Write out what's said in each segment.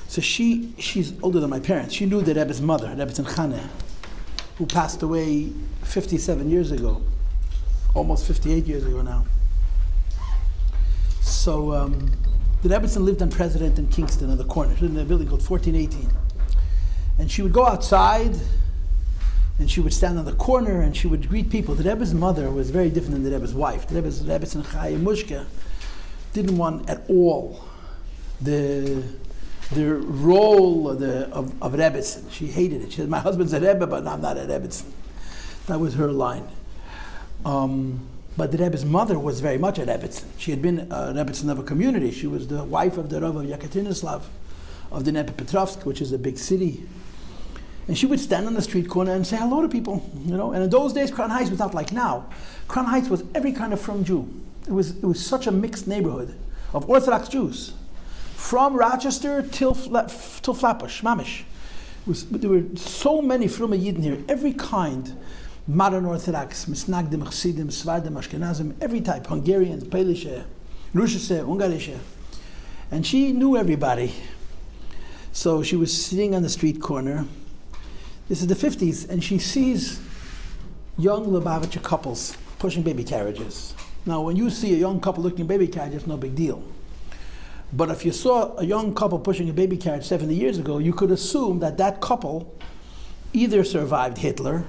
So she's older than my parents. She knew the Rebbe's mother, Rebbe Chana, who passed away 57 years ago, almost 58 years ago now. So the Rebbe lived on President in Kingston on the corner, in a building called 1418. And she would go outside, and she would stand on the corner, and she would greet people. The Rebbe's mother was very different than the Rebbe's wife. The Rebbe's Chaya Mushka didn't want at all the role of Rebbetzin. She hated it. She said, my husband's a Rebbe, but I'm not a Rebbetzin. That was her line. But the Rebbe's mother was very much a Rebbetzin. She had been a Rebbetzin of a community. She was the wife of the Rav of Yekatinoslav, of the Dnepropetrovsk, which is a big city. And she would stand on the street corner and say hello to people, you know. And in those days, Crown Heights was not like now. Crown Heights was every kind of from Jew. It was such a mixed neighborhood of Orthodox Jews. From Rochester till Flatbush, Mamish. There were so many Frume Yidden here, every kind. Modern Orthodox, Misnagdim, Chassidim, Svardim, Ashkenazim, every type, Hungarians, Polish, Russian, Ungarish. And she knew everybody. So she was sitting on the street corner. This is the 50s, and she sees young Lubavitcher couples pushing baby carriages. Now, when you see a young couple looking at baby carriages, it's no big deal. But if you saw a young couple pushing a baby carriage 70 years ago, you could assume that that couple either survived Hitler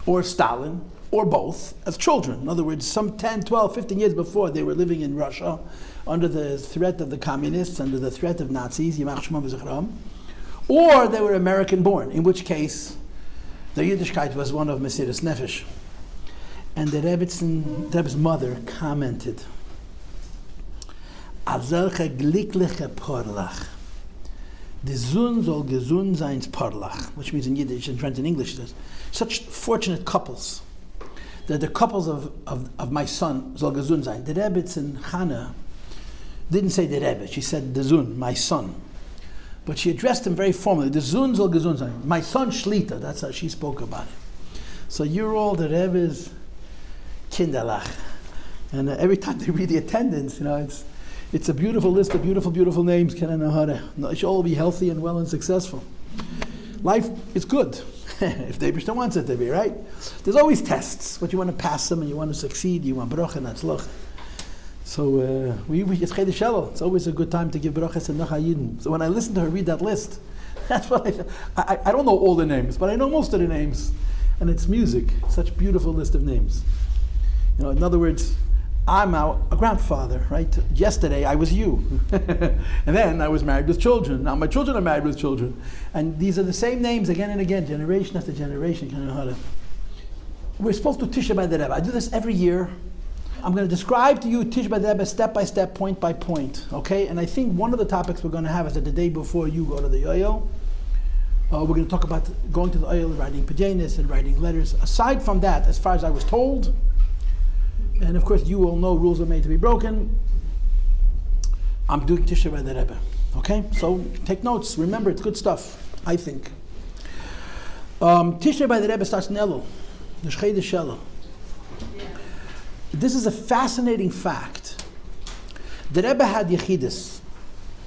or Stalin or both as children. In other words, some 10, 12, 15 years before, they were living in Russia under the threat of the communists, under the threat of Nazis, Yimach Shema V'Zichram, or they were American born, in which case the Yiddishkeit was one of Mesiras Nefesh. And the Rebbe's mother commented, Azelche glickliche Porlach. The Zun soll gesund sein Porlach, which means in Yiddish and French and English, it says, such fortunate couples. They're the couples of my son, soll gesund sein. The Rebbe Chana didn't say the Rebbe, she said the Zun, my son. But she addressed him very formally. The Zun soll gesund sein. My son Shlita, that's how she spoke about it. So you're all the Rebbe's Kinderlach. And every time they read the attendance, you know, it's a beautiful list of beautiful names. They should all be healthy and well and successful. Life is good, if the Eibishter wants it to be, right? There's always tests, but you want to pass them and you want to succeed, you want bracha and atzlocha. So it's Chedei Shalom. It's always a good time to give brachas and nachayidin. So when I listen to her read that list, that's what I don't know all the names, but I know most of the names. And it's music, such a beautiful list of names. You know, in other words, I'm a grandfather, right? Yesterday I was you. And then I was married with children. Now my children are married with children. And these are the same names again and again, generation after generation. We're supposed to Tishrei by the Rebbe. I do this every year. I'm going to describe to you Tishrei by the Rebbe step by step, point by point. Okay? And I think one of the topics we're going to have is that the day before you go to the Yoyel, we're going to talk about going to the Yoyel, writing Pajanis and writing letters. Aside from that, as far as I was told, and of course, you all know rules are made to be broken. I'm doing Tishrei by the Rebbe. Okay? So take notes. Remember, it's good stuff, I think. Tishrei by the Rebbe starts in Elul. The Yechidus Shalom. This is a fascinating fact. The Rebbe had Yechidus,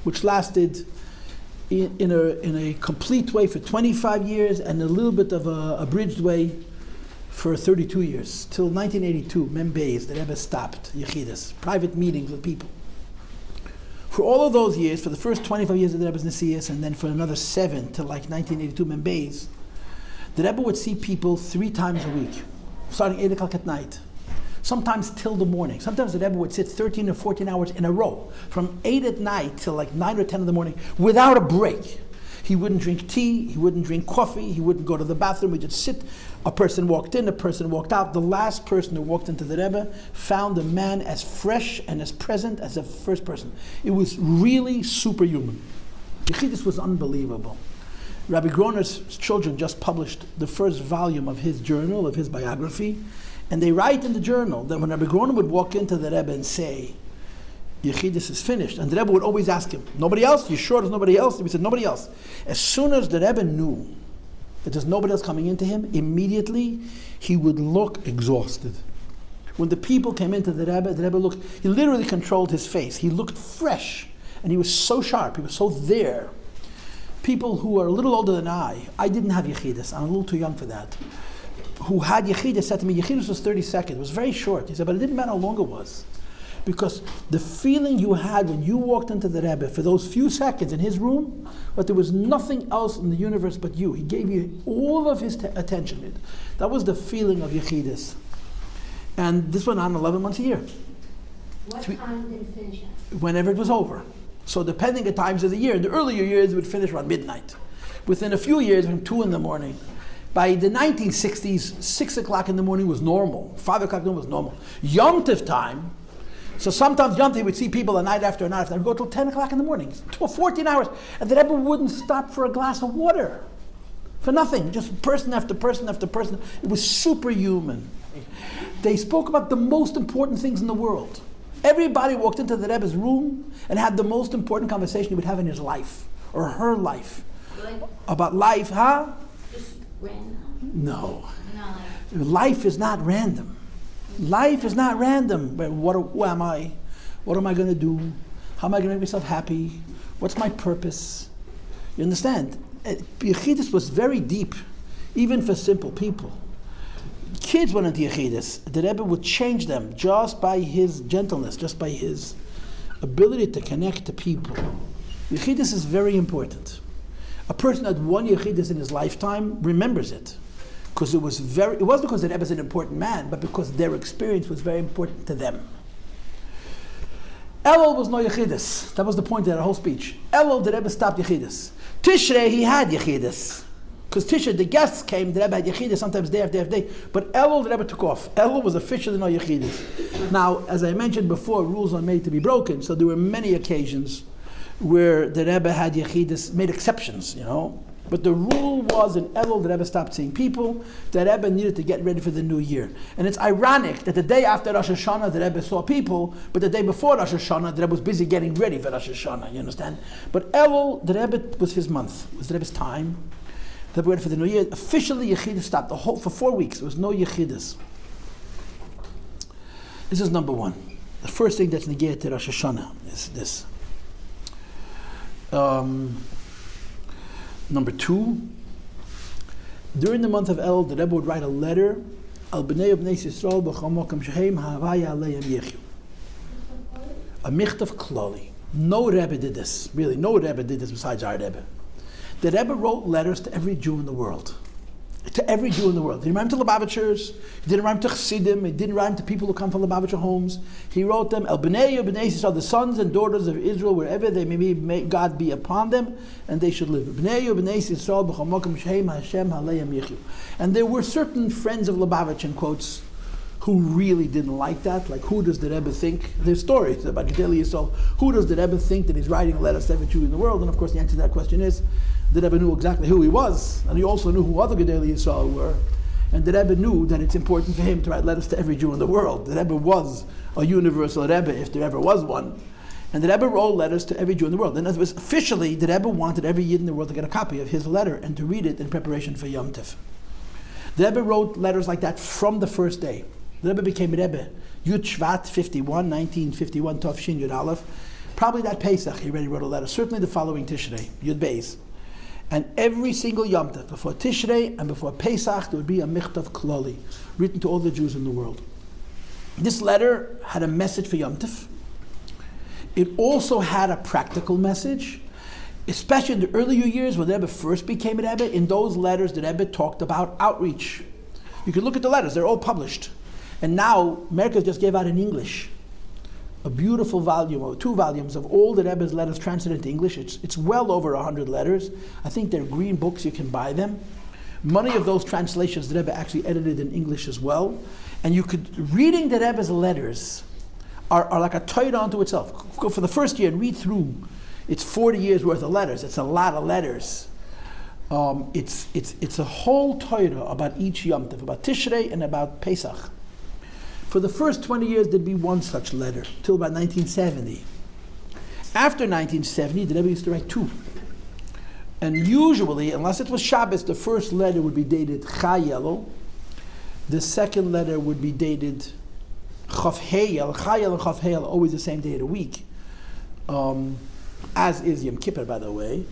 which lasted in a complete way for 25 years and a little bit of a abridged way for 32 years, till 1982, Mem Beis, the Rebbe stopped Yechidus, private meetings with people. For all of those years, for the first 25 years of the Rebbe's Nesias, and then for another 7 till like 1982, Mem Beis, the Rebbe would see people 3 times a week, starting 8 o'clock at night, sometimes till the morning. Sometimes the Rebbe would sit 13 or 14 hours in a row, from 8 at night till like 9 or 10 in the morning, without a break. He wouldn't drink tea, he wouldn't drink coffee, he wouldn't go to the bathroom, he'd just sit. A person walked in, a person walked out. The last person who walked into the Rebbe found a man as fresh and as present as the first person. It was really superhuman. Yechidus was unbelievable. Rabbi Groner's children just published the first volume of his journal, of his biography, and they write in the journal that when Rabbi Groner would walk into the Rebbe and say, Yechidus is finished, and the Rebbe would always ask him, nobody else? You sure there's nobody else? He said, nobody else. As soon as the Rebbe knew that there's nobody else coming into him, immediately he would look exhausted. When the people came into the Rebbe looked, he literally controlled his face. He looked fresh, and he was so sharp, he was so there. People who are a little older than I didn't have Yechidus, I'm a little too young for that, who had Yechidus said to me, Yechidus was 30 seconds, it was very short. He said, but it didn't matter how long it was. Because the feeling you had when you walked into the Rebbe for those few seconds in his room, but there was nothing else in the universe but you. He gave you all of his attention. That was the feeling of Yechidus. And this went on 11 months a year. What time did it finish at? Whenever it was over. So depending on times of the year, in the earlier years it would finish around midnight. Within a few years, from 2 in the morning. By the 1960s, 6 o'clock in the morning was normal. 5 o'clock in the morning was normal. Yom Tov time, so sometimes Yom Tov would see people a night after a night after, and go till 10 o'clock in the morning, 14 hours, and the Rebbe wouldn't stop for a glass of water. For nothing, just person after person after person. It was superhuman. They spoke about the most important things in the world. Everybody walked into the Rebbe's room and had the most important conversation he would have in his life, or her life. Like, about life, huh? just random? No. No. Life is not random. Life is not random. But who am I? What am I going to do? How am I going to make myself happy? What's my purpose? You understand? Yechidus was very deep, even for simple people. Kids went into Yechidus. The Rebbe would change them just by his gentleness, just by his ability to connect to people. Yechidus is very important. A person that had one Yechidus in his lifetime remembers it. Because it wasn't because the Rebbe is an important man, but because their experience was very important to them. Elul was no Yechidus. That was the point of the whole speech. Elul, the Rebbe stopped Yechidus. Tishrei, he had Yechidus. Because Tishrei, the guests came, the Rebbe had Yechidus, sometimes day after day. But Elul, the Rebbe took off. Elul was officially no Yechidus. Now, as I mentioned before, rules are made to be broken, so there were many occasions where the Rebbe had Yechidus, made exceptions, you know. But the rule was in Elul, the Rebbe stopped seeing people. The Rebbe needed to get ready for the new year. And it's ironic that the day after Rosh Hashanah, the Rebbe saw people, but the day before Rosh Hashanah, the Rebbe was busy getting ready for Rosh Hashanah, you understand? But Elul, the Rebbe was his month, was the Rebbe's time. The Rebbe ready for the new year. Officially, Yechidus stopped. For 4 weeks, there was no Yechidus. This is number one. The first thing that's negated to Rosh Hashanah is this. Number two, during the month of El, the Rebbe would write a letter, Al B'nei B'nei Yisrael B'chol Mokom Shehem Ha'avaya Aleim Yechyu. A Michtav Klali. No Rebbe did this. Really, no Rebbe did this besides our Rebbe. The Rebbe wrote letters to every Jew in the world. To every Jew in the world. He didn't write to Lubavitchers, he didn't write to Chassidim, he didn't write to people who come from Lubavitcher homes. He wrote them, El B'nei Yisrael, the sons and daughters of Israel, wherever they may be, may God be upon them, and they should live. B'nei Yisrael, B'chol Mokom Shehem Hashem Haleim Yechyu. And there were certain friends of Lubavitch, in quotes, who really didn't like that. Like, who does the Rebbe think? There's stories about Gedali Yisrael. Who does the Rebbe think that he's writing letters to every Jew in the world? And of course, the answer to that question is, the Rebbe knew exactly who he was, and he also knew who other Gedali Yisrael were. And the Rebbe knew that it's important for him to write letters to every Jew in the world. The Rebbe was a universal Rebbe, if there ever was one. And the Rebbe wrote letters to every Jew in the world. And as was officially, the Rebbe wanted every Yid in the world to get a copy of his letter and to read it in preparation for Yom Tov. The Rebbe wrote letters like that from the first day. The Rebbe became Rebbe, Yud Shvat 51, 1951, Tov Shin Yud Aleph. Probably that Pesach, he already wrote a letter. Certainly the following Tishrei, Yud Beis. And every single Yom Tov, before Tishrei and before Pesach, there would be a Michtav Klali, written to all the Jews in the world. This letter had a message for Yom Tov. It also had a practical message, especially in the earlier years when the Rebbe first became a Rebbe. In those letters, the Rebbe talked about outreach. You can look at the letters, they're all published. And now, America just gave out in English a beautiful volume, or 2 volumes, of all the Rebbe's letters translated into English. It's well over 100 letters. I think they're green books, you can buy them. Many of those translations the Rebbe actually edited in English as well. And you could, reading the Rebbe's letters are like a Torah unto itself. Go for the first year and read through. It's 40 years worth of letters. It's a lot of letters. It's a whole Torah about each Yom Tov, about Tishrei and about Pesach. For the first 20 years, there'd be one such letter, till about 1970. After 1970, the Rebbe used to write 2. And usually, unless it was Shabbos, the first letter would be dated Chayelo. The second letter would be dated Chav Heyel, Chayel and Chav Heyel are always the same day of the week, as is Yom Kippur, by the way.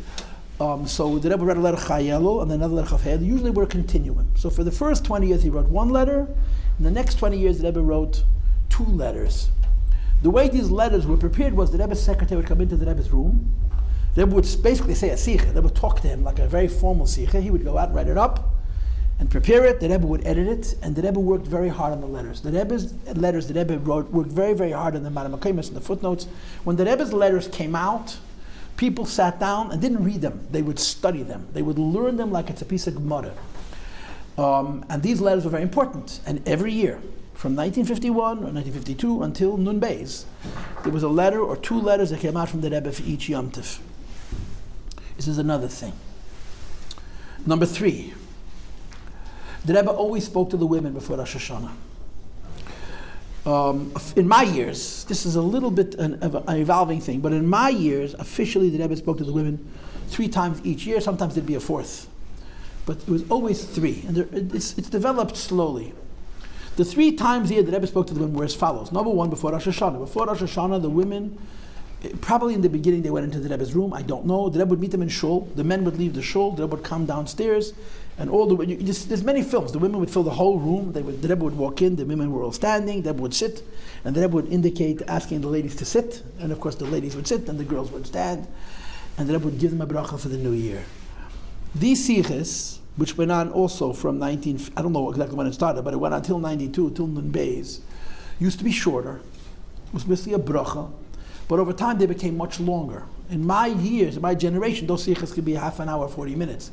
So the Rebbe read a letter Chayelu and then another letter Chav Heyel. Usually we're continuing. So for the first 20 years he wrote one letter. In the next 20 years the Rebbe wrote 2 letters. The way these letters were prepared was the Rebbe's secretary would come into the Rebbe's room. The Rebbe would basically say a sikha. The Rebbe would talk to him like a very formal sikha. He would go out and write it up and prepare it. The Rebbe would edit it, and the Rebbe worked very hard on the letters. The Rebbe's letters the Rebbe worked very, very hard on the Maramakamis and the footnotes. When the Rebbe's letters came out, people sat down and didn't read them. They would study them. They would learn them like it's a piece of Gemara. And these letters were very important. And every year, from 1951 or 1952 until Nun Beis, there was a letter or 2 letters that came out from the Rebbe for each Yom Tov. This is another thing. Number 3, the Rebbe always spoke to the women before Rosh Hashanah. In my years, this is a little bit of an evolving thing, but in my years, officially the Rebbe spoke to the women 3 times each year. Sometimes there'd be a 4th. But it was always 3, and it's developed slowly. The 3 times a year the Rebbe spoke to the women were as follows. Number 1, before Rosh Hashanah. Before Rosh Hashanah, the women, probably in the beginning they went into the Rebbe's room, I don't know. The Rebbe would meet them in shul. The men would leave the shul. The Rebbe would come downstairs. And there's many films. The women would fill the whole room. The Rebbe would walk in. The women were all standing. The Rebbe would sit. And the Rebbe would indicate asking the ladies to sit. And of course the ladies would sit and the girls would stand. And the Rebbe would give them a bracha for the new year. These sichos, which went on also from I don't know exactly when it started, but it went on until 92, till Nun Beis, used to be shorter. It was mostly a bracha. But over time they became much longer. In my years, in my generation, those sichos could be half an hour, 40 minutes.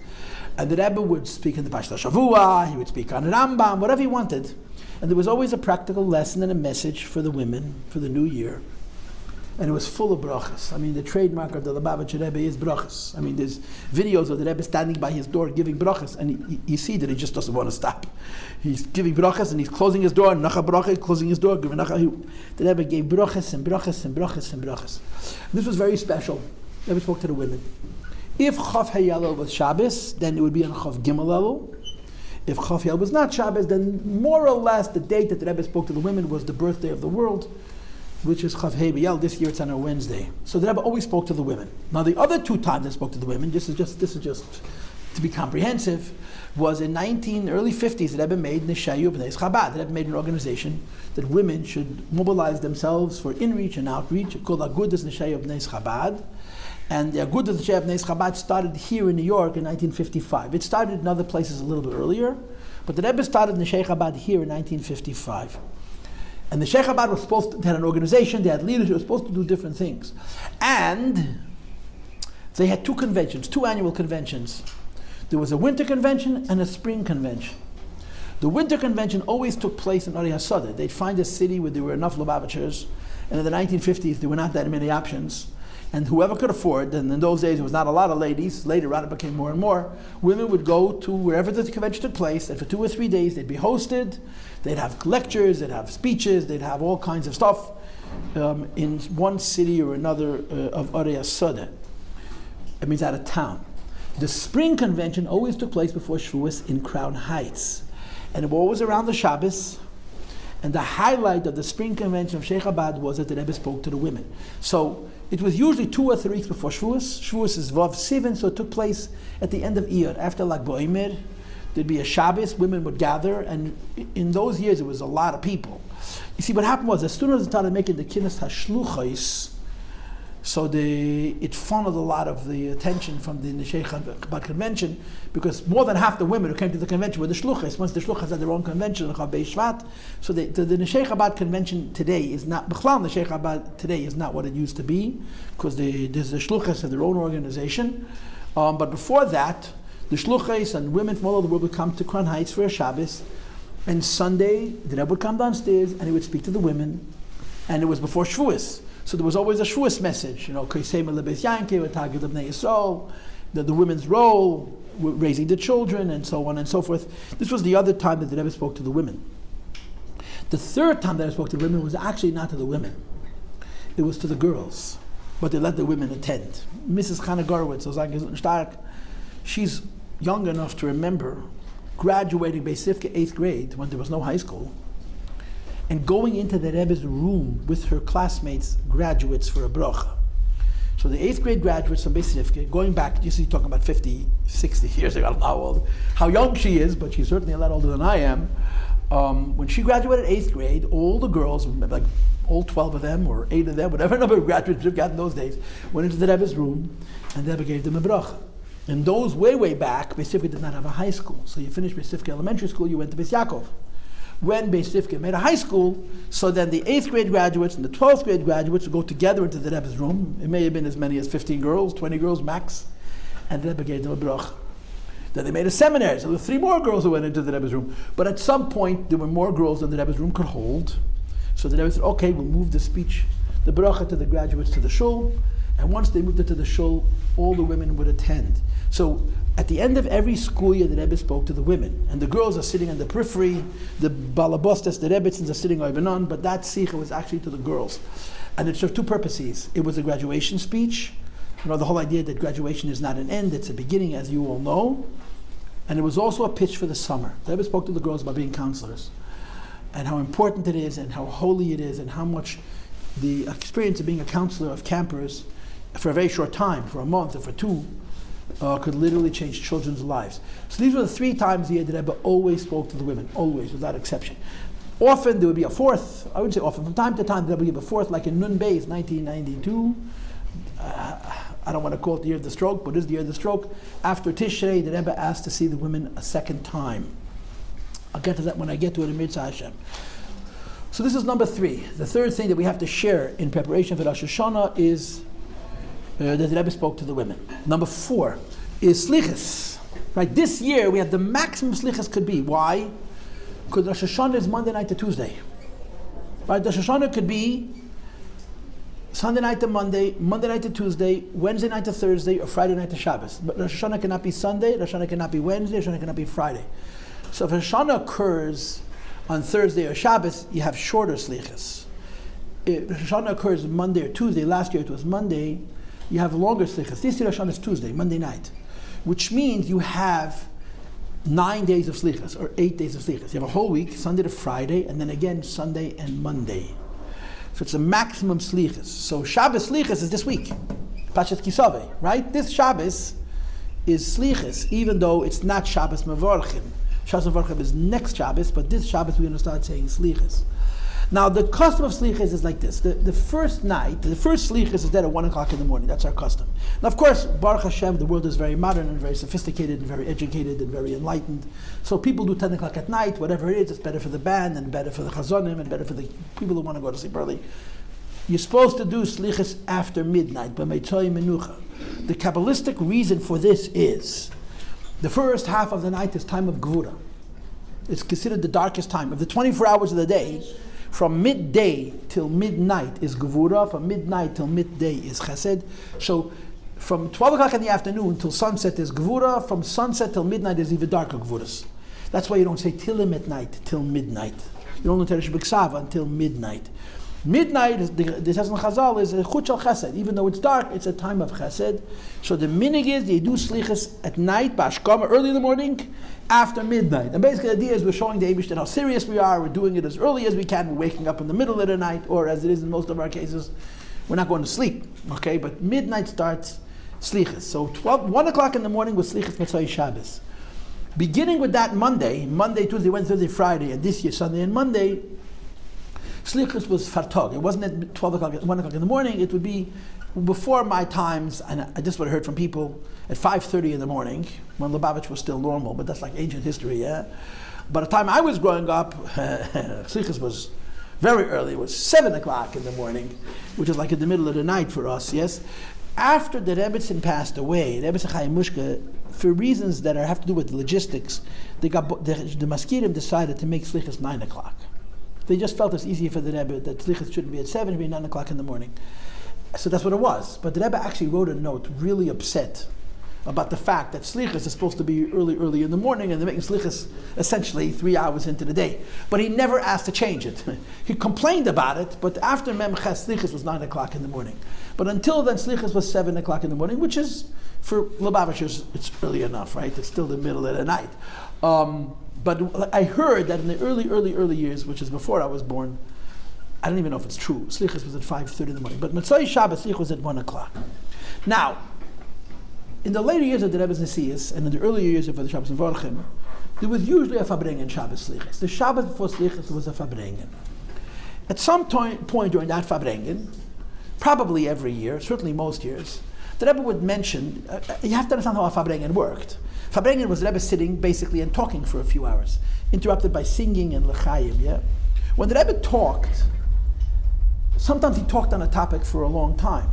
And the Rebbe would speak in the Pashta Shavua, he would speak on Rambam, whatever he wanted. And there was always a practical lesson and a message for the women for the new year. And it was full of brachas. I mean, the trademark of the Lubavitcher Rebbe is brachas. I mean, there's videos of the Rebbe standing by his door giving brachas, and you see that he just doesn't want to stop. He's giving brachas, and he's closing his door, nacha bracha, closing his door, giving nacha. The Rebbe gave brachas and brachas and brachas and brachas. This was very special. The Rebbe spoke to the women. If Chav Hayalel was Shabbos, then it would be on Chav Gimel Elul. If Chav Hayalel was not Shabbos, then more or less the date that the Rebbe spoke to the women was the birthday of the world, which is Chav Hei B'Yal. This year it's on a Wednesday. So the Rebbe always spoke to the women. Now the other 2 times I spoke to the women, this is just to be comprehensive, was in early 50s. The Rebbe made Nishayu B'nai Chabad. The Rebbe made an organization that women should mobilize themselves for inreach and outreach, called Agudas Nishayu B'nai Chabad. And the Agudas Nishayu B'nai Chabad started here in New York in 1955. It started in other places a little bit earlier, but the Rebbe started Nishayu Chabad here in 1955. And the Sheikh Chabad was supposed to have an organization, they had leaders, they were supposed to do different things. And they had 2 conventions, 2 annual conventions. There was a winter convention and a spring convention. The winter convention always took place in Ari HaSadeh. They'd find a city where there were enough Lubavitchers, and in the 1950s there were not that many options. And whoever could afford, and in those days there was not a lot of ladies, later on it became more and more, women would go to wherever the convention took place, and for 2 or 3 days they'd be hosted, they'd have lectures, they'd have speeches, they'd have all kinds of stuff in one city or another of Ari HaSadeh. It means out of town. The spring convention always took place before Shavuos in Crown Heights. And it was always around the Shabbos. And the highlight of the spring convention of Sheikh Chabad was that the Rebbe spoke to the women. So it was usually 2 or 3 weeks before Shavuos. Shavuos is Vav Sivan, so it took place at the end of Iyar. After Lag BaOmer, there'd be a Shabbos, women would gather, and in those years it was a lot of people. You see, what happened was, as soon as they started making the Kinnas HaShluchos, so it funneled a lot of the attention from the Sheikh Chabad convention, because more than half the women who came to the convention were the Shluchos. Once the Shluchos had their own convention, Chabad Shvat, so the Sheikh Chabad convention today is not, B'chlal, the Sheikh Chabad today is not what it used to be, because the Shluchos have their own organization. But before that, the Shluchos and women from all over the world would come to Crown Heights for a Shabbos, and Sunday, the Rebbe would come downstairs and he would speak to the women, and it was before Shavuos. So there was always a Shavuos message, the women's role, raising the children, and so on and so forth. This was the other time that the Rebbe spoke to the women. The third time that I spoke to the women was actually not to the women. It was to the girls, but they let the women attend. Mrs. Chana Gorowitz, she's young enough to remember graduating Beis Sifka 8th grade when there was no high school. and going into the Rebbe's room with her classmates, graduates, for a bracha. So the 8th grade graduates from Beis Rivka, going back, you see, talking about 50, 60 years ago, I don't know how young she is, but she's certainly a lot older than I am. When she graduated 8th grade, all the girls, like all 12 of them, or 8 of them, whatever number of graduates we've got in those days, went into the Rebbe's room, and the Rebbe gave them a bracha. And those way back, Beis Rivka did not have a high school. So you finished Beis Rivka elementary school, you went to Beis Yaakov. When Beis Rivka made a high school, so then the 8th grade graduates and the 12th grade graduates would go together into the Rebbe's room. It may have been as many as 15 girls, 20 girls max, and the Rebbe gave them a bracha. Then they made a seminary, so there were 3 more girls who went into the Rebbe's room. But at some point, there were more girls than the Rebbe's room could hold. So the Rebbe said, okay, we'll move the speech, the bracha to the graduates to the shul, and once they moved it to the shul, all the women would attend. So at the end of every school year, the Rebbe spoke to the women, and the girls are sitting on the periphery, the balabostas, the Rebbitzins are sitting on, but that sikha was actually to the girls. And it served 2 purposes. It was a graduation speech, the whole idea that graduation is not an end, it's a beginning, as you all know. And it was also a pitch for the summer. The Rebbe spoke to the girls about being counselors, and how important it is, and how holy it is, and how much the experience of being a counselor of campers for a very short time, for a month or for 2, could literally change children's lives. So these were the 3 times a year that Rebbe always spoke to the women, always, without exception. Often there would be a 4th, I wouldn't say often, from time to time the Rebbe would give a 4th, like in Nun Beis, 1992. I don't want to call it the year of the stroke, but it is the year of the stroke. After Tishrei, the Rebbe asked to see the women a 2nd time. I'll get to that when I get to it in Mitzvah Hashem. So this is number 3. The 3rd thing that we have to share in preparation for Rosh Hashanah is that the Rebbe spoke to the women. Number 4 is Slichos. Right, this year we have the maximum Slichos could be. Why? Because Rosh Hashanah is Monday night to Tuesday. Right, Rosh Hashanah could be Sunday night to Monday, Monday night to Tuesday, Wednesday night to Thursday, or Friday night to Shabbos. But Rosh Hashanah cannot be Sunday, Rosh Hashanah cannot be Wednesday, Rosh Hashanah cannot be Friday. So if Rosh Hashanah occurs on Thursday or Shabbos, you have shorter Slichos. If Rosh Hashanah occurs Monday or Tuesday, last year it was Monday, you have longer Slichos. This year Rosh Hashanah is Tuesday, Monday night, which means you have 9 days of Slichos, or 8 days of Slichos. You have a whole week, Sunday to Friday, and then again Sunday and Monday. So it's a maximum Slichos. So Shabbos Slichos is this week, Pashat Kisave, right? This Shabbos is Slichos, even though it's not Shabbos Mevorchim. Shabbos Mevorchim is next Shabbos, but this Shabbos we're going to start saying Slichos. Now the custom of Slichos is like this. The first night, the first Slichos is dead at 1 o'clock in the morning. That's our custom. Now of course, Baruch Hashem, the world is very modern and very sophisticated and very educated and very enlightened. So people do 10 o'clock at night, whatever it is, it's better for the band and better for the chazonim and better for the people who want to go to sleep early. You're supposed to do Slichos after midnight, b'meitzoi menucha. The Kabbalistic reason for this is the first half of the night is time of Gevura. It's considered the darkest time. Of the 24 hours of the day, from midday till midnight is Gevura, from midnight till midday is Chesed. So from 12 o'clock in the afternoon till sunset is Gevura, from sunset till midnight is even darker Gevuras. That's why you don't say Tilim at night till midnight. You don't learn Teresh B'Ksava until midnight. Midnight, the says in Chazal, is a Chut Shel Chesed. Even though it's dark, it's a time of Chesed. So the minig is they do Slichos at night, Bashkama, early in the morning, after midnight. And basically the idea is we're showing the Eibush that how serious we are, we're doing it as early as we can, we're waking up in the middle of the night, or as it is in most of our cases, we're not going to sleep. Okay, but midnight starts Slichos. So 1 o'clock in the morning was Slichos Motzei Shabbos. Beginning with that Monday, Tuesday, Wednesday, Thursday, Friday, and this year Sunday and Monday, Slichos was fartog. It wasn't at 12 o'clock, 1 o'clock in the morning. It would be before my times, and I just would have heard from people at 5:30 in the morning, when Lubavitch was still normal, but that's like ancient history, yeah? By the time I was growing up, Slichos was very early. It was 7 o'clock in the morning, which is like in the middle of the night for us, yes? After the Rebbetzin passed away, the Rebbetzin Chaim Mushka, for reasons that have to do with logistics, the Maskirim decided to make Slichos 9 o'clock. They just felt it's easier for the Rebbe that Slichos shouldn't be at 7, it should be 9 o'clock in the morning. So that's what it was. But the Rebbe actually wrote a note, really upset about the fact that Slichos is supposed to be early in the morning, and they're making Slichos essentially 3 hours into the day. But he never asked to change it. He complained about it, but after Mem Ches, Slichos was 9 o'clock in the morning. But until then, Slichos was 7 o'clock in the morning, which is, for Lubavitchers, it's early enough, right? It's still the middle of the night. But I heard that in the early years, which is before I was born, I don't even know if it's true. Slichos was at 5:30 in the morning. But Motzei Shabbos, Slichos was at 1 o'clock. Now, in the later years of the Rebbe's Nesius, and in the earlier years of the Shabbos and Vorchim, there was usually a Fabrengen Shabbos Slichos. The Shabbos before Slichos was a Fabrengen. At some point during that Fabrengen, probably every year, certainly most years, the Rebbe would mention, you have to understand how a Fabrengen worked. Fabrengen was the Rebbe sitting basically and talking for a few hours, interrupted by singing and l'chaim, yeah? When the Rebbe talked, sometimes he talked on a topic for a long time.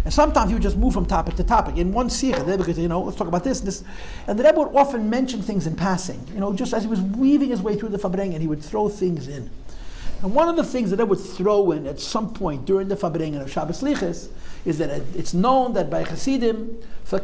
And sometimes he would just move from topic to topic. In one sikha, the Rebbe could say, let's talk about this and this. And the Rebbe would often mention things in passing. Just as he was weaving his way through the Fabrengen, he would throw things in. And one of the things that I would throw in at some point during the Fabrengen of Shabbos Slichos is that it's known that by Chassidim, zu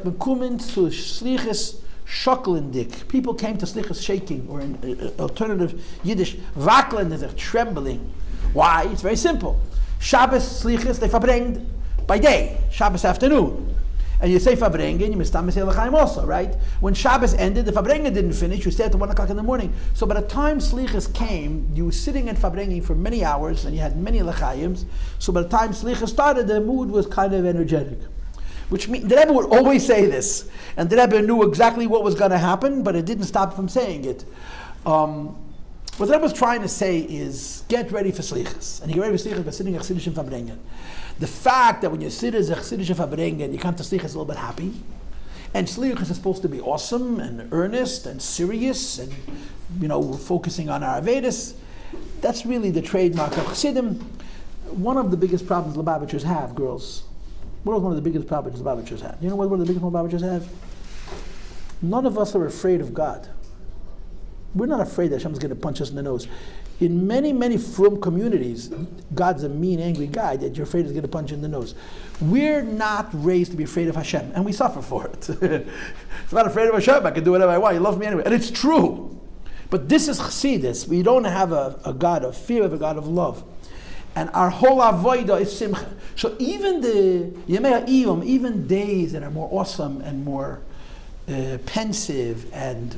Slichos shoklendik, people came to Slichos shaking, or in alternative Yiddish, wacklen, they're trembling. Why? It's very simple. Shabbos Slichos, they Fabrengen by day, Shabbos afternoon. And you say Fabrengen, you mistam say l'chaim also, right? When Shabbos ended, the Fabrengen didn't finish, you stayed at 1 o'clock in the morning. So by the time Slichos came, you were sitting at Fabrengen for many hours, and you had many l'chaims. So by the time Slichos started, the mood was kind of energetic. Which means, the Rebbe would always say this, and the Rebbe knew exactly what was going to happen, but it didn't stop from saying it. What the Rebbe was trying to say is, get ready for Slichos. And you get ready for Slichos by sitting at Chassidish and Fabrengen. The fact that when you sit as a Chassidish and Fabrengen, you come to Slichos a little bit happy. And Slichos is supposed to be awesome and earnest and serious and, focusing on our Avedis. That's really the trademark of Chassidim. One of the biggest problems Lubavitchers have, girls. What is one of the biggest problems Lubavitchers have? You know what one of the biggest Lubavitchers have? None of us are afraid of God. We're not afraid that Hashem's going to punch us in the nose. In many, many frum communities, God's a mean, angry guy that you're afraid is going to punch you in the nose. We're not raised to be afraid of Hashem, and we suffer for it. If I'm not afraid of Hashem, I can do whatever I want. You love me anyway. And it's true. But this is Chassidus. We don't have a God of fear, we have a God of love. And our whole avodah is simcha. So even the Yemei Ha'iyom, even days that are more awesome and more pensive and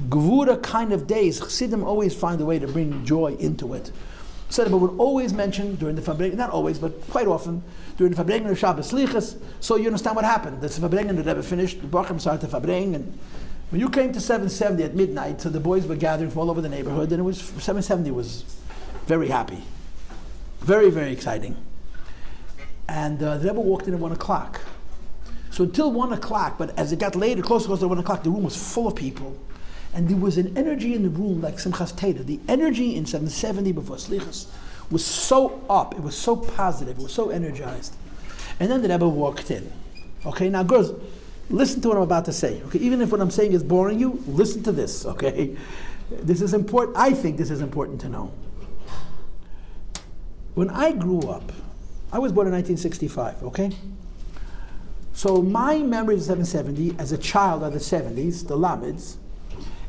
Gevura kind of days, Chassidim always find a way to bring joy into it. So Rebbe would always mention during the Fabrengen, not always, but quite often, during the Fabrengen of Shabbos Slichos, so you understand what happened. The Fabrengen, the Rebbe finished, the Bachim started the Fabrengen, and when you came to 770 at midnight, so the boys were gathering from all over the neighborhood, and 770 was very happy. Very, very exciting. And the Rebbe walked in at 1 o'clock. So until 1 o'clock, but as it got later, closer to 1 o'clock, the room was full of people. And there was an energy in the room like Simchas Teda. The energy in 770 before Slichos was so up, it was so positive, it was so energized. And then the Rebbe walked in. Okay, now girls, listen to what I'm about to say. Okay, even if what I'm saying is boring you, listen to this, okay? This is important, I think this is important to know. When I grew up, I was born in 1965, okay? So my memories of 770, as a child are the 70s, the Lamids,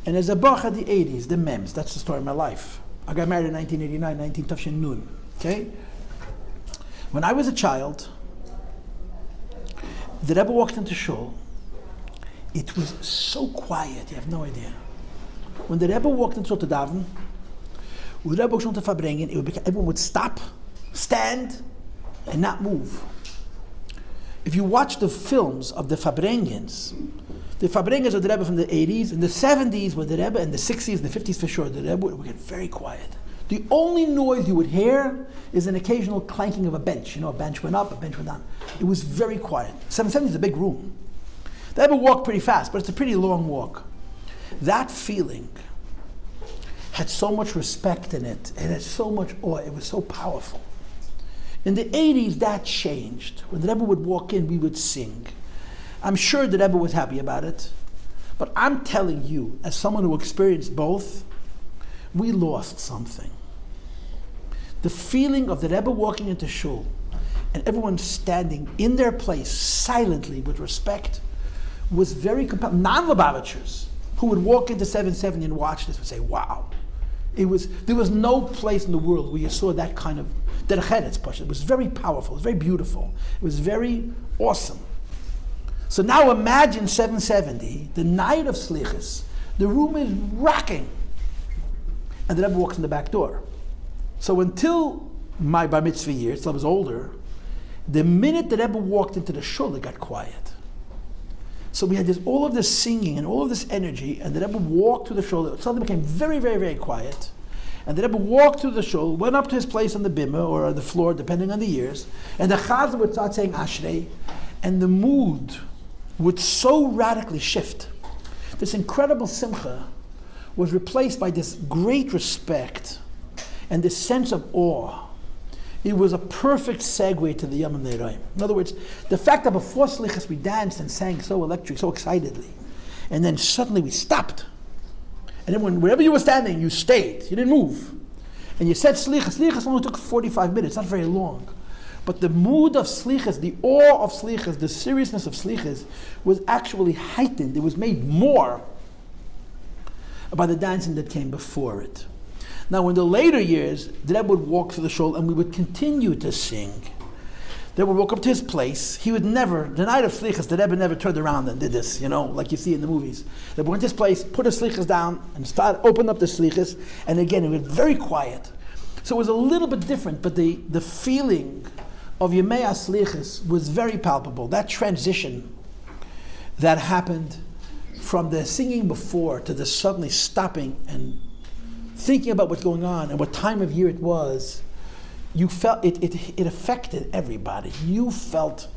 and as a Bach of the 80s, the Mems. That's the story of my life. I got married in 1989, 19 Tafshin Nun. Okay? When I was a child, the Rebbe walked into shul. It was so quiet, you have no idea. When the Rebbe walked into shul to daven, when the Rebbe walked into Fabrengen, everyone would stop, stand, and not move. If you watch the films of the Fabrengens of the Rebbe from the 80s, in the 70s with the Rebbe, and the 60s, the 50s for sure, the Rebbe would get very quiet. The only noise you would hear is an occasional clanking of a bench. A bench went up, a bench went down. It was very quiet. 770 is a big room. The Rebbe walked pretty fast, but it's a pretty long walk. That feeling had so much respect in it, it had so much awe, it was so powerful. In the 80s, that changed. When the Rebbe would walk in, we would sing. I'm sure the Rebbe was happy about it, but I'm telling you, as someone who experienced both, we lost something. The feeling of the Rebbe walking into shul and everyone standing in their place silently with respect was very compelling. Non-Lubavitchers who would walk into 770 and watch this would say, wow. There was no place in the world where you saw that kind of derech eretz push. It was very powerful, it was very beautiful, it was very awesome. So now imagine 770, the night of Slichos, the room is rocking. And the Rebbe walks in the back door. So until my bar mitzvah year, till I was older, the minute the Rebbe walked into the shul, it got quiet. So we had all of this singing and all of this energy, and the Rebbe walked through the shul. It suddenly became very, very, very quiet. And the Rebbe walked through the shul, went up to his place on the bimah or on the floor, depending on the years, and the chazan would start saying Ashrei, and the mood would so radically shift. This incredible simcha was replaced by this great respect and this sense of awe. It was a perfect segue to the Yom HaNeroim. In other words, the fact that before Slichos we danced and sang so electric, so excitedly, and then suddenly we stopped. And then wherever you were standing, you stayed. You didn't move. And you said Slichos. Slichos only took 45 minutes, not very long. But the mood of Slichos, the awe of Slichos, the seriousness of Slichos was actually heightened. It was made more by the dancing that came before it. Now, in the later years, the Rebbe would walk through the shul and we would continue to sing. The Rebbe would walk up to his place. He would never, the night of Slichos, the Rebbe never turned around and did this, like you see in the movies. The Rebbe went to his place, put his Slichos down, and opened up the Slichos, and again, it was very quiet. So it was a little bit different, but the feeling of Yemei HaSlichos was very palpable. That transition that happened from the singing before to the suddenly stopping and thinking about what's going on and what time of year it was, you felt it affected everybody. You felt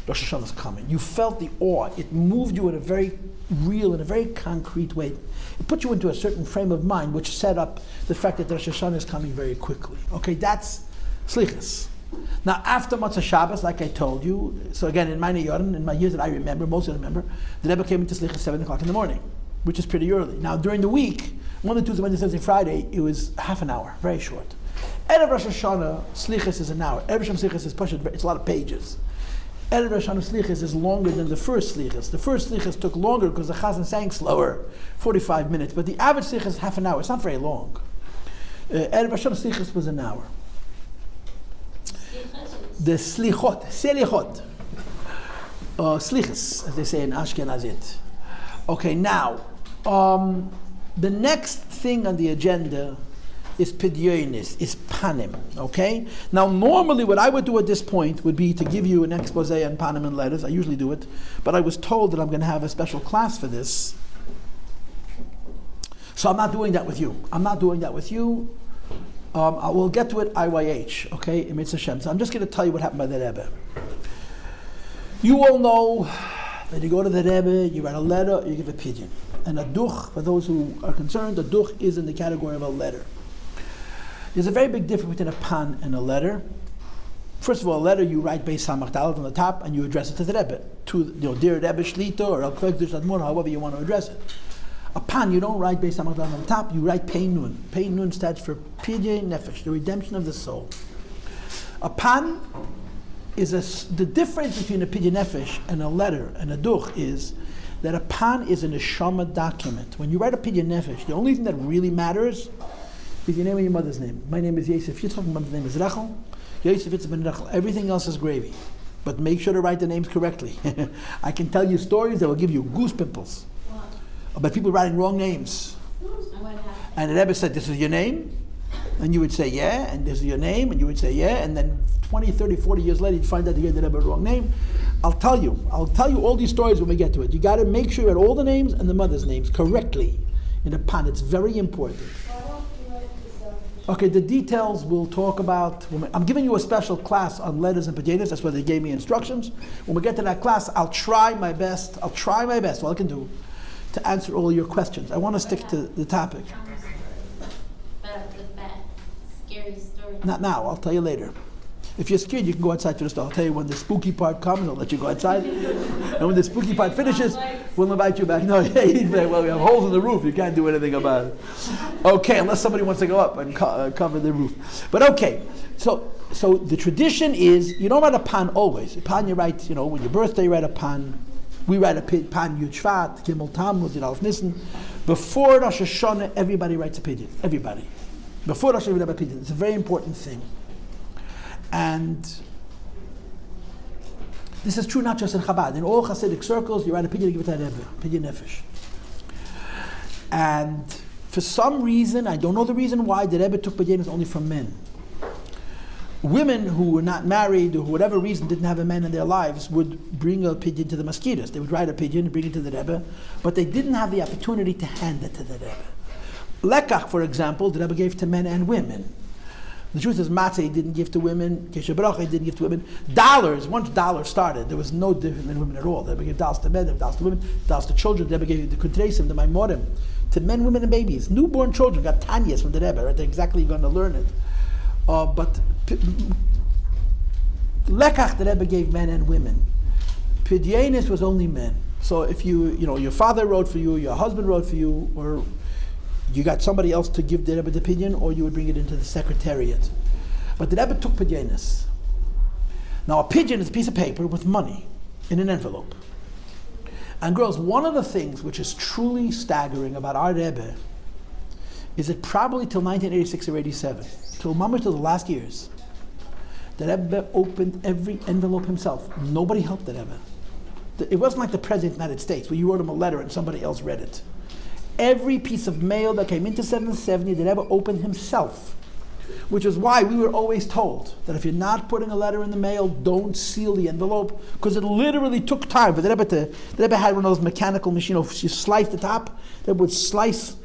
Rosh Hashanah's coming. You felt the awe. It moved you in a very real, in a very concrete way. It put you into a certain frame of mind which set up the fact that Rosh Hashanah is coming very quickly. Okay, that's Slichos. Now, after Motzei Shabbos, like I told you, so again, in my years that I remember, mostly remember, the Rebbe came into Slichos 7 o'clock in the morning, which is pretty early. Now, during the week, Monday, Tuesday, Wednesday, Thursday, Friday, it was half an hour, very short. Erev Rosh Hashanah, Slichos is an hour. Erev Rosh Hashanah Slichos is pushed, it's a lot of pages. Erev Rosh Hashanah Slichos is longer than the first Slichos. The first Slichos took longer because the Chazan sang slower, 45 minutes. But the average Slichos is half an hour. It's not very long. Erev Rosh Hashanah Slichos was an hour. The Slichot, Slichos, as they say in Ashkenazit. Okay, now, the next thing on the agenda is Pidyonis, is Panim, okay? Now, normally what I would do at this point would be to give you an expose on Panim and letters. I usually do it, but I was told that I'm going to have a special class for this. So I'm not doing that with you. I will get to it IYH, okay? In Mitzvah Shem. So I'm just going to tell you what happened by the Rebbe. You all know that you go to the Rebbe, you write a letter, you give a pidyon. And a duch, for those who are concerned, a duch is in the category of a letter. There's a very big difference between a pan and a letter. First of all, a letter you write Beis Samach Dalet on the top and you address it to the Rebbe. Dear Rebbe Shlita or El Kvek Dush Admor, however you want to address it. A pan, you don't write Beis Samach Dalet on the top, you write Pei Nun. Pei Nun stands for Pidye Nefesh, the redemption of the soul. A pan is the difference between a Pidye Nefesh and a letter and a duch is that a pan is a neshama document. When you write a Pidye Nefesh, the only thing that really matters is your name and your mother's name. My name is Yosef Yitzchak, my mother's name is Rachel. Yosef Yitzchak ben Rachel. Everything else is gravy. But make sure to write the names correctly. I can tell you stories that will give you goose pimples about people writing wrong names. And the Rebbe said, this is your name? And you would say, yeah. And this is your name? And you would say, yeah. And then 20, 30, 40 years later, you'd find out you gave the Rebbe the wrong name. I'll tell you all these stories when we get to it. You got to make sure you write all the names and the mother's names correctly in a pan. It's very important. Okay, the details we'll talk about. I'm giving you a special class on letters and potatoes. That's where they gave me instructions. When we get to that class, I'll try my best, all I can do, to answer all your questions. I want to stick to the topic. But the bad, scary story. Not now, I'll tell you later. If you're scared, you can go outside to the store. I'll tell you when the spooky part comes, I'll let you go outside. And when the spooky part finishes, we'll invite you back. No, well, we have holes in the roof. You can't do anything about it. Okay, unless somebody wants to go up and cover the roof. But okay, so the tradition is, you don't write a pan always. A pan you write, when your birthday, you write a pan. We write a pan Yud Shvat, Gimel Tammuz, Yud Aleph Nisan. Before Rosh Hashanah, everybody writes a pidyon. Everybody. Before Rosh Hashanah, we write a pidyon. It's a very important thing. And This is true not just in Chabad. In all Hasidic circles, you write a pidyon, you give it to Rebbe, pidyon nefesh. And for some reason, I don't know the reason why, the Rebbe took pidyonis only from men. Women who were not married or for whatever reason didn't have a man in their lives would bring a pidyon to the mosquitoes. They would write a pidyon and bring it to the Rebbe, but they didn't have the opportunity to hand it to the Rebbe. Lekach, for example, the Rebbe gave to men and women. The truth is, matzah he didn't give to women, keshe bracha he didn't give to women. Dollars, once dollars started, there was no difference in women at all. The Rebbe gave dollars to men, the Rebbe dollars to women, dollars to children. The Rebbe gave the kuntreisim, the maimorim, to men, women, and babies. Newborn children got tanyas from the Rebbe, right? They're exactly going to learn it. But lekach the Rebbe gave men and women. Pidyonis was only men. So if your father wrote for you, your husband wrote for you, or you got somebody else to give the Rebbe the pidyon, or you would bring it into the secretariat. But the Rebbe took pidyonis. Now a pidyon is a piece of paper with money in an envelope. And girls, one of the things which is truly staggering about our Rebbe is that probably till 1986 or 87, till the last years, the Rebbe opened every envelope himself. Nobody helped the Rebbe. It wasn't like the President of the United States, where you wrote him a letter and somebody else read it. Every piece of mail that came into 770, the Rebbe opened himself. Which is why we were always told that if you're not putting a letter in the mail, don't seal the envelope, because it literally took time for the Rebbe the Rebbe had one of those mechanical machines, you slice the top, the Rebbe would slice,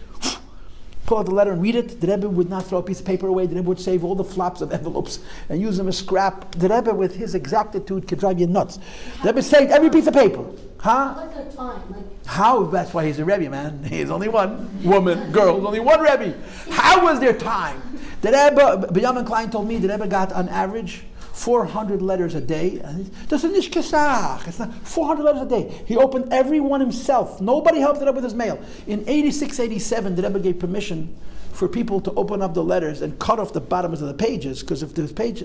pull out the letter and read it. The Rebbe would not throw a piece of paper away. The Rebbe would save all the flops of envelopes and use them as scrap. The Rebbe, with his exactitude, could drive you nuts. The Rebbe saved every piece of paper. Huh? What's the time? How? That's why he's a Rebbe, man. He's only one woman, girl, only one Rebbe. How was there time? The Rebbe, Benjamin Klein told me, the Rebbe got on average 400 letters a day. That's nicht gesagt. It's not 400 letters a day. He opened every one himself. Nobody helped the Rebbe with his mail. In 86, 87, the Rebbe gave permission for people to open up the letters and cut off the bottoms of the pages, because if there's page,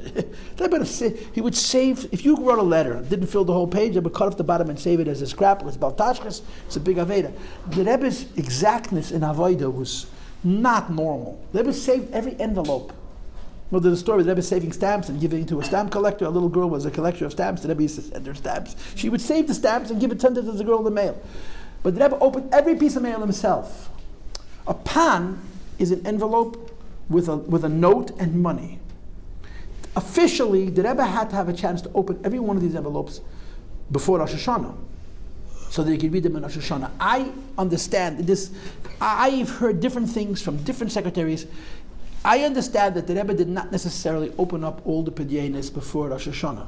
he would save, if you wrote a letter and didn't fill the whole page, they would cut off the bottom and save it as a scrap. It was baltashkas. It's a big aveda. The Rebbe's exactness in avodah was not normal. The Rebbe saved every envelope. Well, there's a story with the Rebbe saving stamps and giving it to a stamp collector. A little girl was a collector of stamps. The Rebbe used to send her stamps. She would save the stamps and send it to the girl in the mail. But the Rebbe opened every piece of mail himself. A pan is an envelope with a note and money. Officially, the Rebbe had to have a chance to open every one of these envelopes before Rosh Hashanah, so that he could read them in Rosh Hashanah. I understand this. I've heard different things from different secretaries. I understand that the Rebbe did not necessarily open up all the pidyonis before Rosh Hashanah,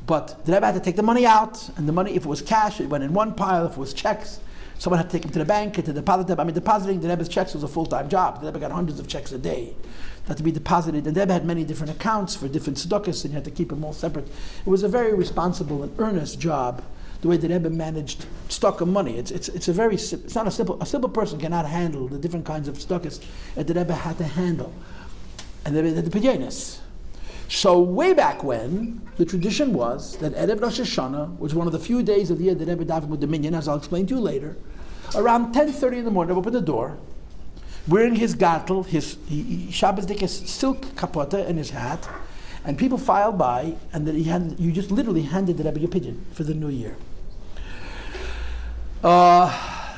but the Rebbe had to take the money out, and the money, if it was cash, it went in one pile. If it was checks, someone had to take them to the bank and to deposit them. Depositing the Rebbe's checks was a full-time job. The Rebbe got hundreds of checks a day that had to be deposited. And the Rebbe had many different accounts for different tzedakahs, and you had to keep them all separate. It was a very responsible and earnest job, the way the Rebbe managed stock of money. It's not a simple person cannot handle the different kinds of tzedakahs that the Rebbe had to handle. And the Rebbe did the pidyonis. So way back when, the tradition was that Erev Rosh Hashanah was one of the few days of the year that Rebbe davened with the minyan, as I'll explain to you later. Around 10:30 in the morning, Rebbe opened the door, wearing his gartel, his Shabbos dikes silk kapota and his hat, and people filed by, and that you just literally handed the Rebbe your pidyon for the new year.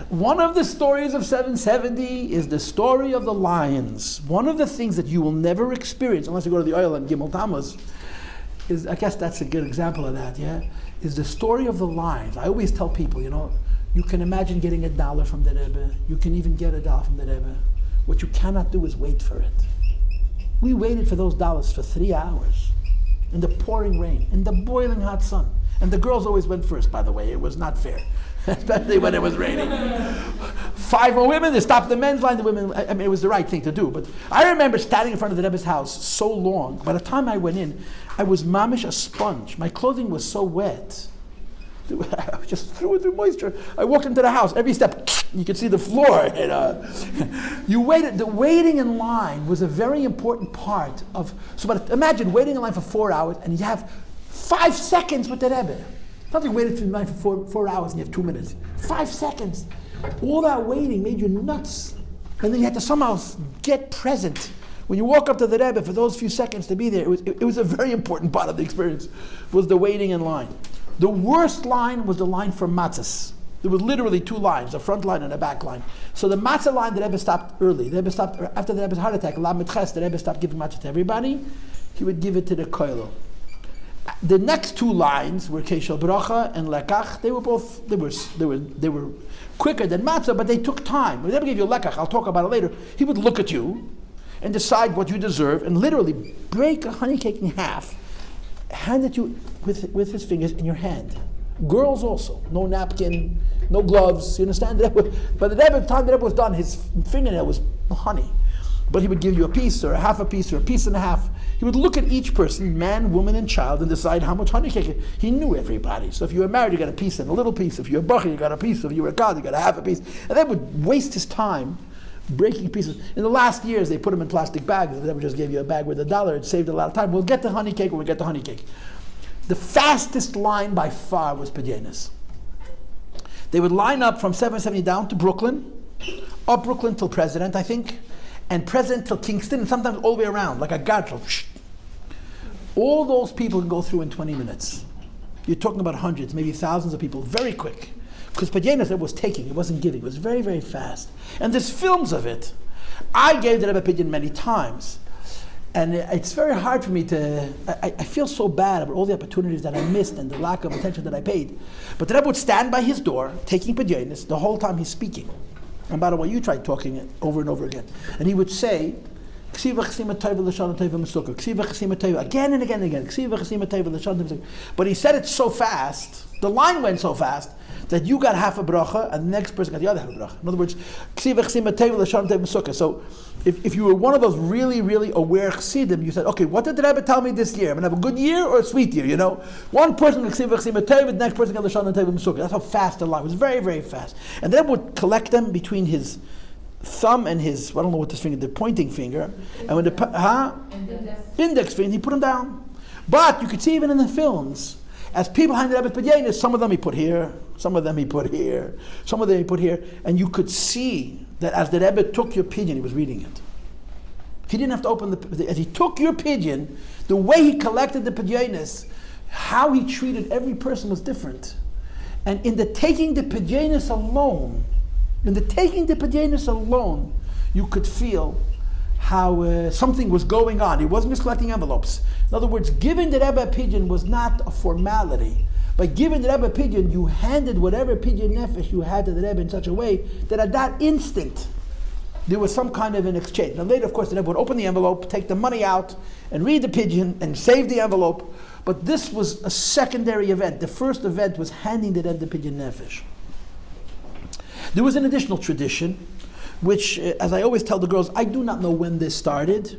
One of the stories of 770 is the story of the lions. One of the things that you will never experience, unless you go to the oil and Gimel Tammuz, is, I guess that's a good example of that, yeah? Is the story of the lions. I always tell people, you can imagine getting $1 from the Rebbe. You can even get $1 from the Rebbe. What you cannot do is wait for it. We waited for those dollars for 3 hours in the pouring rain, in the boiling hot sun. And the girls always went first, by the way. It was not fair, especially when it was raining. 5 more women, they stopped the men's line, the women, it was the right thing to do. But I remember standing in front of the Rebbe's house so long. By the time I went in, I was mamish a sponge. My clothing was so wet. I just threw it through moisture. I walked into the house. Every step, you could see the floor. You waited. The waiting in line was a very important part of. But imagine waiting in line for 4 hours, and you have 5 seconds with the Rebbe. Not that you waited in line for 4 hours and you have 2 minutes. 5 seconds. All that waiting made you nuts, and then you had to somehow get present. When you walk up to the Rebbe for those few seconds to be there, it was a very important part of the experience. Was the waiting in line. The worst line was the line for matzahs. There was literally two lines, a front line and a back line. So the matzah line, the Rebbe stopped early. The Rebbe stopped after the Rebbe's heart attack. Lamed Ches, the Rebbe stopped giving matzah to everybody. He would give it to the koilel. The next two lines were Keshel Bracha and Lekach. They were quicker than matzah, but they took time. When the Rebbe gave you Lekach, I'll talk about it later. He would look at you and decide what you deserve, and literally break a honey cake in half, hand it you with his fingers in your hand. Girls also, no napkin, no gloves. You understand? By the time the Rebbe was done, his fingernail was honey. But he would give you a piece, or a half a piece, or a piece and a half. He would look at each person, man, woman, and child, and decide how much honey cake. He knew everybody. So if you were married, you got a piece and a little piece. If you were bacher, you got a piece. If you were a god, you got a half a piece. And they would waste his time breaking pieces. In the last years, they put them in plastic bags. They just gave you a bag with $1. It saved a lot of time. We'll get the honey cake when we get the honey cake. The fastest line by far was Pidyanis. They would line up from 770 down to Brooklyn, up Brooklyn till President, I think, and President till Kingston, and sometimes all the way around, like a gadful. All those people can go through in 20 minutes. You're talking about hundreds, maybe thousands of people, very quick. Because Pidyanis, it was taking, it wasn't giving. It was very, very fast. And there's films of it. I gave the Rebbe Pidyon many times. And it's very hard for me to, I feel so bad about all the opportunities that I missed and the lack of attention that I paid. But the Rebbe would stand by his door, taking Pidyanis, the whole time he's speaking. And by the way, you tried talking it over and over again. And he would say, again and again and again. But he said it so fast, the line went so fast, that you got half a bracha and the next person got the other half a bracha. In other words, so if you were one of those really, really aware chassidim, you said, okay, what did the Rebbe tell me this year? I'm going to have a good year or a sweet year, you know? One person got the next person got the Shana Teva Mesukah. That's how fast the line was. Very, very fast. And then would collect them between his thumb and his, I don't know what this finger, the pointing finger, and when the index finger, he put them down. But you could see even in the films, as people handed Rebbe Pidyanis, some of them he put here, some of them he put here, some of them he put here, and you could see that as the Rebbe took your pidyon, he was reading it. He didn't have to open as he took your pidyon, the way he collected the Pidyanis, how he treated every person was different. And in the taking the Pidyanis alone, you could feel how something was going on. He wasn't just collecting envelopes. In other words, giving the Rebbe a pidyon was not a formality. By giving the Rebbe a pidyon, you handed whatever pidyon nefesh you had to the Rebbe in such a way that at that instant, there was some kind of an exchange. Now later, of course, the Rebbe would open the envelope, take the money out, and read the pidyon, and save the envelope. But this was a secondary event. The first event was handing the Rebbe the pidyon nefesh. There was an additional tradition, which, as I always tell the girls, I do not know when this started,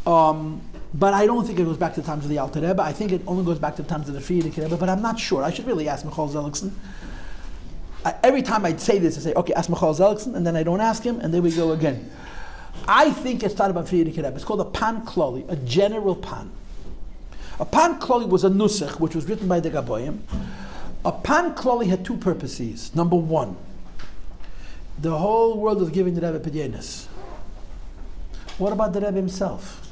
but I don't think it goes back to the times of the Alter Rebbe. I think it only goes back to the times of the Frierdiker Rebbe, but I'm not sure. I should really ask Michal Zellickson. Every time I'd say this, I say, okay, ask Michal Zellickson, and then I don't ask him, and there we go again. I think it started by Frierdiker Rebbe. It's called a Pan Klali, a general pan. A Pan Klali was a nusach, which was written by the Gaboyim. A Pan Klali had two purposes. Number one, the whole world was giving the Rebbe Pidyanis. What about the Rebbe himself?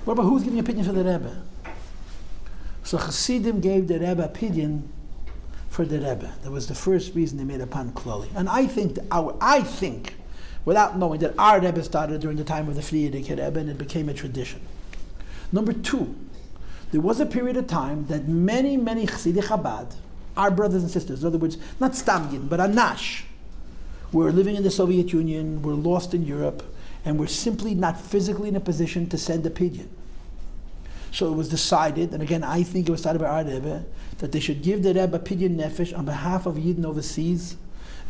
What about who's giving a pidyon for the Rebbe? So Chassidim gave the Rebbe a pidyon for the Rebbe. That was the first reason they made a Pan Klali. And I think, without knowing, that our Rebbe started during the time of the Frierdiker Rebbe, and it became a tradition. Number two, there was a period of time that many Chassidei Chabad, our brothers and sisters, in other words, not Stam Yidden, but Anash, were living in the Soviet Union, were lost in Europe, and were simply not physically in a position to send a pidyon. So it was decided, and again, I think it was decided by our Rebbe, that they should give the Rebbe a pidyon nefesh on behalf of Yidden overseas,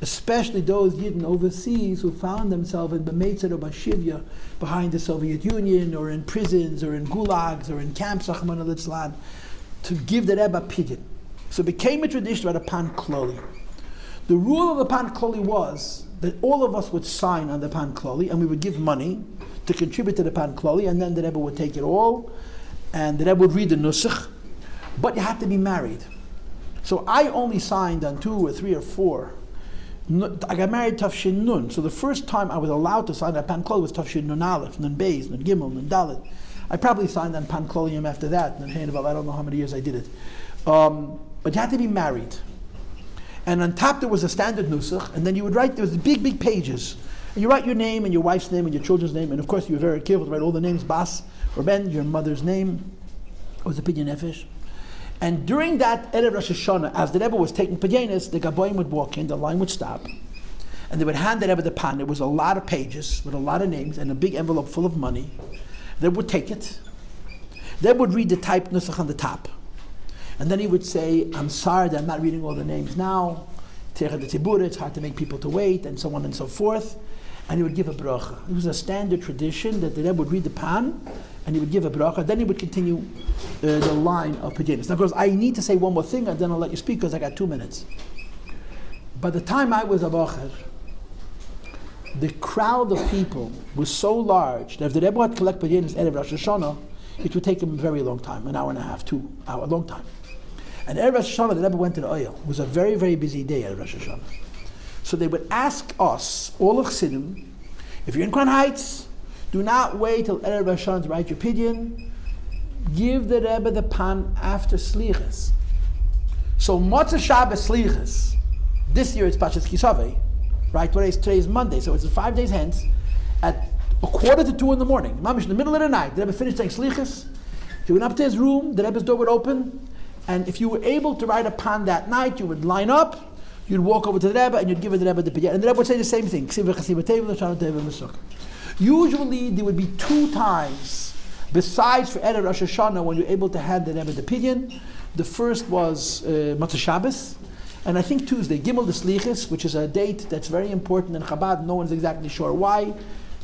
especially those Yidden overseas who found themselves in B'meitzer or Bashivya behind the Soviet Union, or in prisons, or in gulags, or in camps, Rachmana litzlan, to give the Rebbe a pidyon. So it became a tradition about a Pan Klali. The rule of the Pan Klali was that all of us would sign on the Pan Klali, and we would give money to contribute to the Pan Klali, and then the Rebbe would take it all, and the Rebbe would read the nusach, but you had to be married. So I only signed on 2 or 3 or 4. I got married Tafshin Nun, so the first time I was allowed to sign on Pan Klali was Tafshin Nun Aleph, Nun Beis, Nun Gimel, Nun Dalet. I probably signed on Pan Klalium after that, Nun Hein, I don't know how many years I did it. But you had to be married. And on top there was a standard nusach, and then you would write, there was big, big pages. And you write your name and your wife's name and your children's name, and of course you were very careful to write all the names, Bas or Ben, your mother's name, was the Pidyon Nefesh. And during that Erev Rosh Hashanah, as the Rebbe was taking Pidyonis, the Gaboim would walk in, the line would stop, and they would hand the Rebbe the pan. It was a lot of pages with a lot of names and a big envelope full of money. They would take it. They would read the typed nusach on the top. And then he would say, I'm sorry that I'm not reading all the names now. It's hard to make people to wait, and so on and so forth. And he would give a bracha. It was a standard tradition that the Rebbe would read the pan, and he would give a bracha. Then he would continue the line of Pidyonis. Now, of course, I need to say one more thing, and then I'll let you speak because I got 2 minutes. By the time I was a bacher, the crowd of people was so large that if the Rebbe had to collect Pidyonis Erev Rosh Hashanah, it would take him a very long time, an hour and a half, 2 hours, a long time. And Erev Rosh Hashanah, the Rebbe went to the oil. It was a very, very busy day at Rosh Hashanah. So they would ask us, all of Chassidim, if you're in Crown Heights, do not wait till Erev Rosh Hashanah to write your pidyon. Give the Rebbe the pan after Slichos. So Motzei Shabbos Slichos, this year it's Pashas Kisaveh, right? Today is Monday, so it's 5 days hence, at 1:45 in the morning, mamish in the middle of the night, the Rebbe finished saying Slichos. He went up to his room, the Rebbe's door would open, and if you were able to write a pan that night, you would line up, you'd walk over to the Rebbe, and you'd give the Rebbe the pidyon. And the Rebbe would say the same thing. Usually there would be 2 times, besides for Erev Rosh Hashanah, when you're able to hand the Rebbe the pidyon. The first was Motzei Shabbos, and I think Tuesday, Gimel the Slichos, which is a date that's very important in Chabad. No one's exactly sure why.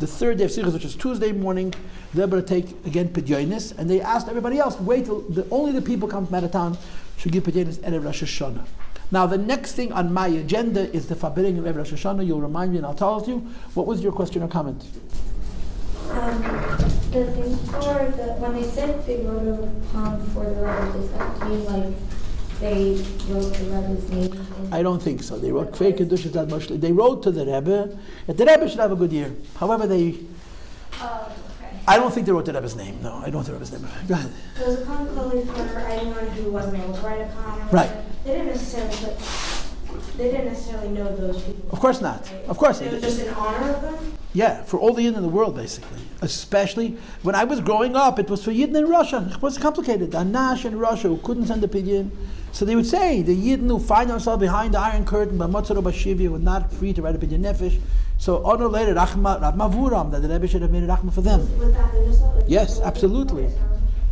The third day of Slichos, which is Tuesday morning, they're going to take again Pidyonis, and they asked everybody else, wait till only the people come from out of town should give Pidyonis Erev Rosh Hashanah. Now the next thing on my agenda is the forbidding of Erev Rosh Hashanah. You'll remind me and I'll tell you. What was your question or comment? The thing for when they said they wrote a for the Rebbe, does that mean like they wrote the Rebbe's name? I don't think so. They wrote Kvei Kedushas Ad Moshe. They wrote to the Rebbe that the Rebbe should have a good year. However, Okay. I don't think they wrote the Rebbe's name. No, I don't think the Rebbe's name. Go ahead. There was a Panim Klali for anyone who wasn't able to write a Panim. Right. They didn't necessarily know those people. Of course not. Right? Of course. It was just in honor of them? Yeah, for all the Yidden in the world, basically. Especially when I was growing up, it was for Yidden in Russia. It wasn't complicated. Anash in Russia who couldn't send a pidyon. So they would say, the Yidden who find themselves behind the Iron Curtain, B'matzaro B'shivya, were not free to write a pidyon nefesh. So honor later, Rachma Vuram, that the Rebbe should have made a Rachma for them. Was that the Nusach? Yes, absolutely.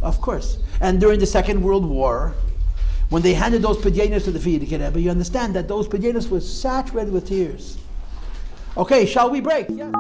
Of course. And during the Second World War, when they handed those pidyonos to the Frierdiker Rebbe, you understand that those pidyonos were saturated with tears. Okay, shall we break? Yes.